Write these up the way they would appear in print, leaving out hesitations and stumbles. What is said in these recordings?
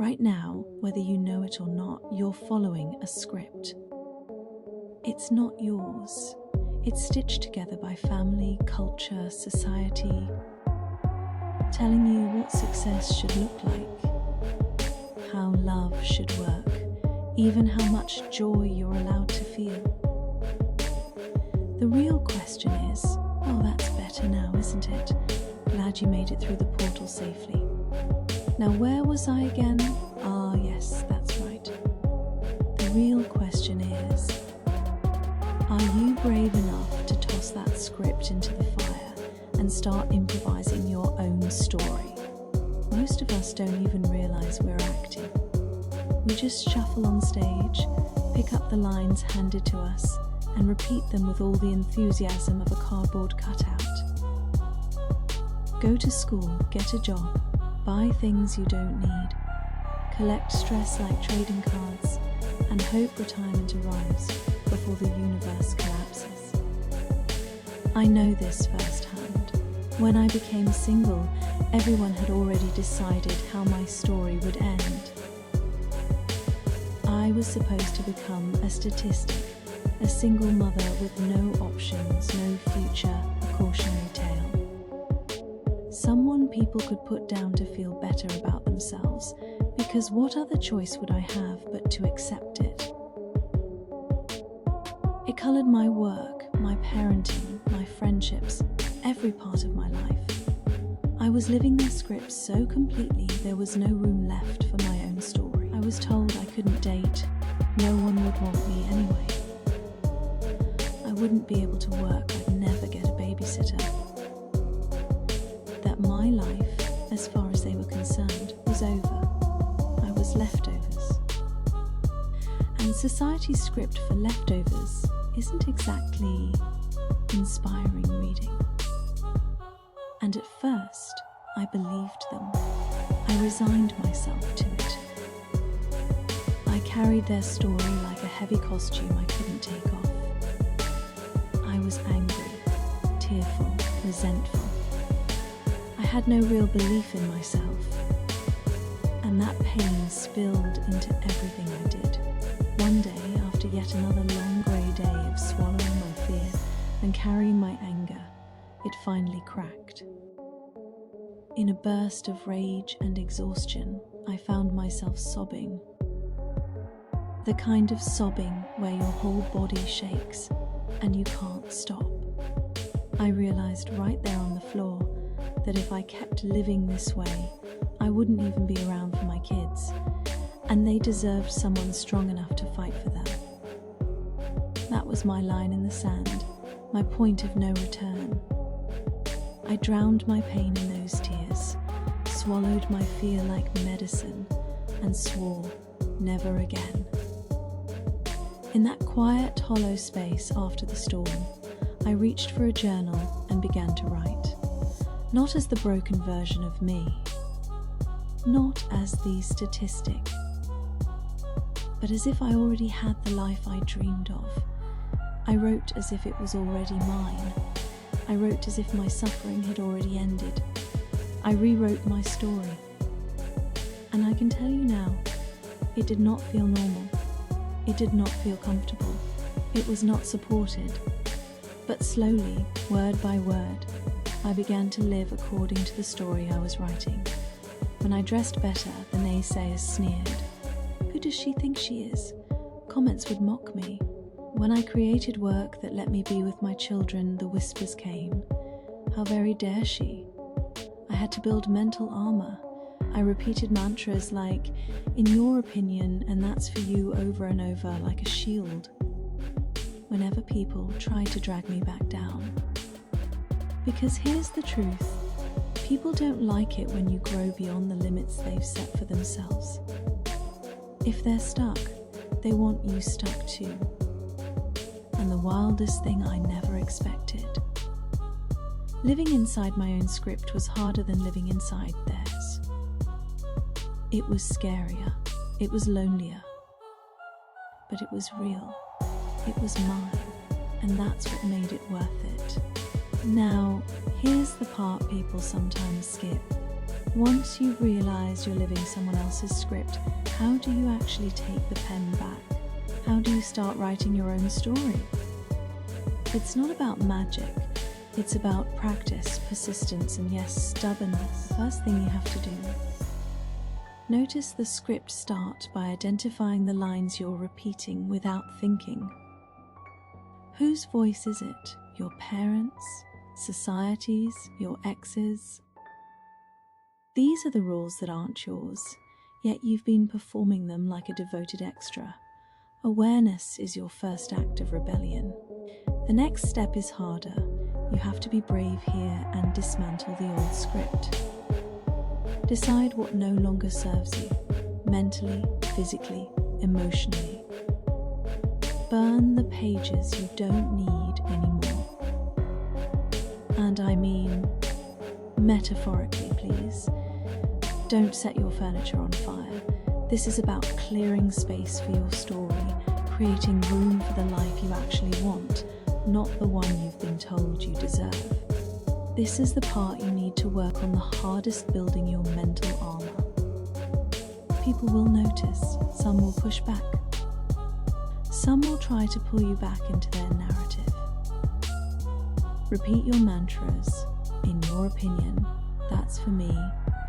Right now, whether you know it or not, you're following a script. It's not yours. It's stitched together by family, culture, society, telling you what success should look like, how love should work, even how much joy you're allowed to feel. The real question is, oh, that's better now, isn't it? Glad you made it through the portal safely. Now, where was I again? Ah, yes, that's right. The real question is, are you brave enough to toss that script into the fire and start improvising your own story? Most of us don't even realize we're acting. We just shuffle on stage, pick up the lines handed to us, and repeat them with all the enthusiasm of a cardboard cutout. Go to school, get a job, buy things you don't need, collect stress like trading cards, and hope retirement arrives before the universe collapses. I know this firsthand. When I became single, everyone had already decided how my story would end. I was supposed to become a statistic, a single mother with no options, no future, a cautionary tale. Someone people could put down to feel better about themselves, because what other choice would I have but to accept it? It coloured my work, my parenting, my friendships, every part of my life. I was living their script so completely there was no room left for my own story. I was told I couldn't date, no one would want me anyway. I wouldn't be able to work, I'd never get a babysitter. That my life, as far as they were concerned, was over. I was leftovers. And society's script for leftovers isn't exactly inspiring reading. And at first, I believed them. I resigned myself to it. I carried their story like a heavy costume I couldn't take off. I was angry, tearful, resentful. I had no real belief in myself, and that pain spilled into everything I did. One day, after yet another long grey day of swallowing my fear and carrying my anger, it finally cracked. In a burst of rage and exhaustion, I found myself sobbing. The kind of sobbing where your whole body shakes and you can't stop. I realized right there on the floor that if I kept living this way, I wouldn't even be around for my kids, and they deserved someone strong enough to fight for them. That was my line in the sand, my point of no return. I drowned my pain in those tears, swallowed my fear like medicine, and swore never again. In that quiet, hollow space after the storm, I reached for a journal and began to write. Not as the broken version of me, not as the statistic, but as if I already had the life I dreamed of. I wrote as if it was already mine. I wrote as if my suffering had already ended. I rewrote my story. And I can tell you now, it did not feel normal. It did not feel comfortable. It was not supported. But slowly, word by word, I began to live according to the story I was writing. When I dressed better, the naysayers sneered. Who does she think she is? Comments would mock me. When I created work that let me be with my children, the whispers came. How very dare she? I had to build mental armor. I repeated mantras like, in your opinion, and that's for you, over and over like a shield. Whenever people tried to drag me back down. Because here's the truth, people don't like it when you grow beyond the limits they've set for themselves. If they're stuck, they want you stuck too. And the wildest thing I never expected. Living inside my own script was harder than living inside theirs. It was scarier, it was lonelier, but it was real, it was mine, and that's what made it worth it. Now, here's the part people sometimes skip. Once you've realized you're living someone else's script, how do you actually take the pen back? How do you start writing your own story? It's not about magic. It's about practice, persistence, and yes, stubbornness. The first thing you have to do. Notice the script start by identifying the lines you're repeating without thinking. Whose voice is it? Your parents? Society's? Your ex's? These are the rules that aren't yours, yet you've been performing them like a devoted extra. Awareness is your first act of rebellion. The next step is harder. You have to be brave here and dismantle the old script. Decide what no longer serves you, mentally, physically, emotionally. Burn the pages you don't need anymore. And I mean, metaphorically, please. Don't set your furniture on fire. This is about clearing space for your story, creating room for the life you actually want, not the one you've been told you deserve. This is the part you need to work on the hardest, building your mental armor. People will notice, some will push back. Some will try to pull you back into their narrative. Repeat your mantras. In your opinion, that's for me,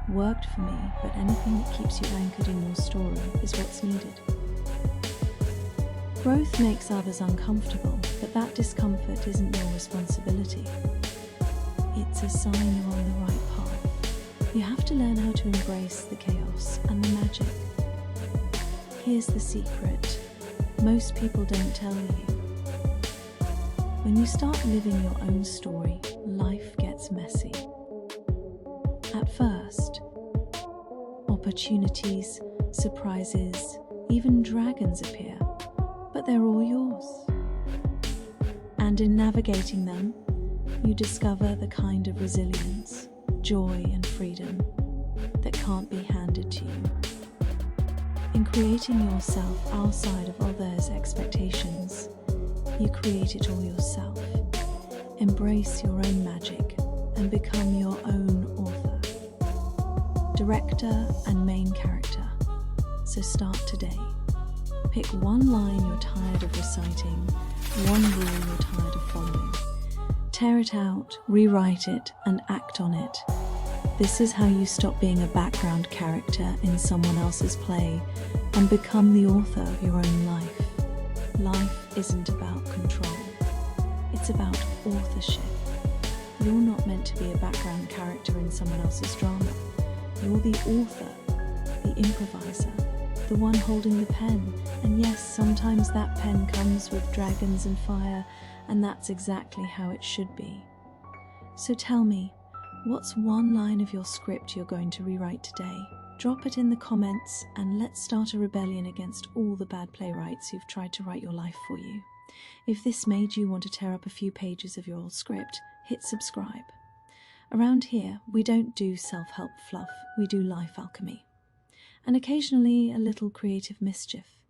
worked for me, but anything that keeps you anchored in your story is what's needed. Growth makes others uncomfortable, but that discomfort isn't your responsibility. It's a sign you're on the right path. You have to learn how to embrace the chaos and the magic. Here's the secret. Most people don't tell you. When you start living your own story, life gets messy. At first, opportunities, surprises, even dragons appear, but they're all yours. And in navigating them, you discover the kind of resilience, joy, and freedom that can't be handed to you. In creating yourself outside of others' expectations, you create it all yourself. Embrace your own magic and become your own author, director, and main character. So start today. Pick one line you're tired of reciting, one rule you're tired of following. Tear it out, rewrite it, and act on it. This is how you stop being a background character in someone else's play and become the author of your own life. Life isn't about control. It's about authorship. You're not meant to be a background character in someone else's drama. You're the author, the improviser, the one holding the pen. And yes, sometimes that pen comes with dragons and fire, and that's exactly how it should be. So tell me, what's one line of your script you're going to rewrite today? Drop it in the comments and let's start a rebellion against all the bad playwrights who've tried to write your life for you. If this made you want to tear up a few pages of your old script, hit subscribe. Around here, we don't do self-help fluff, we do life alchemy. And occasionally a little creative mischief.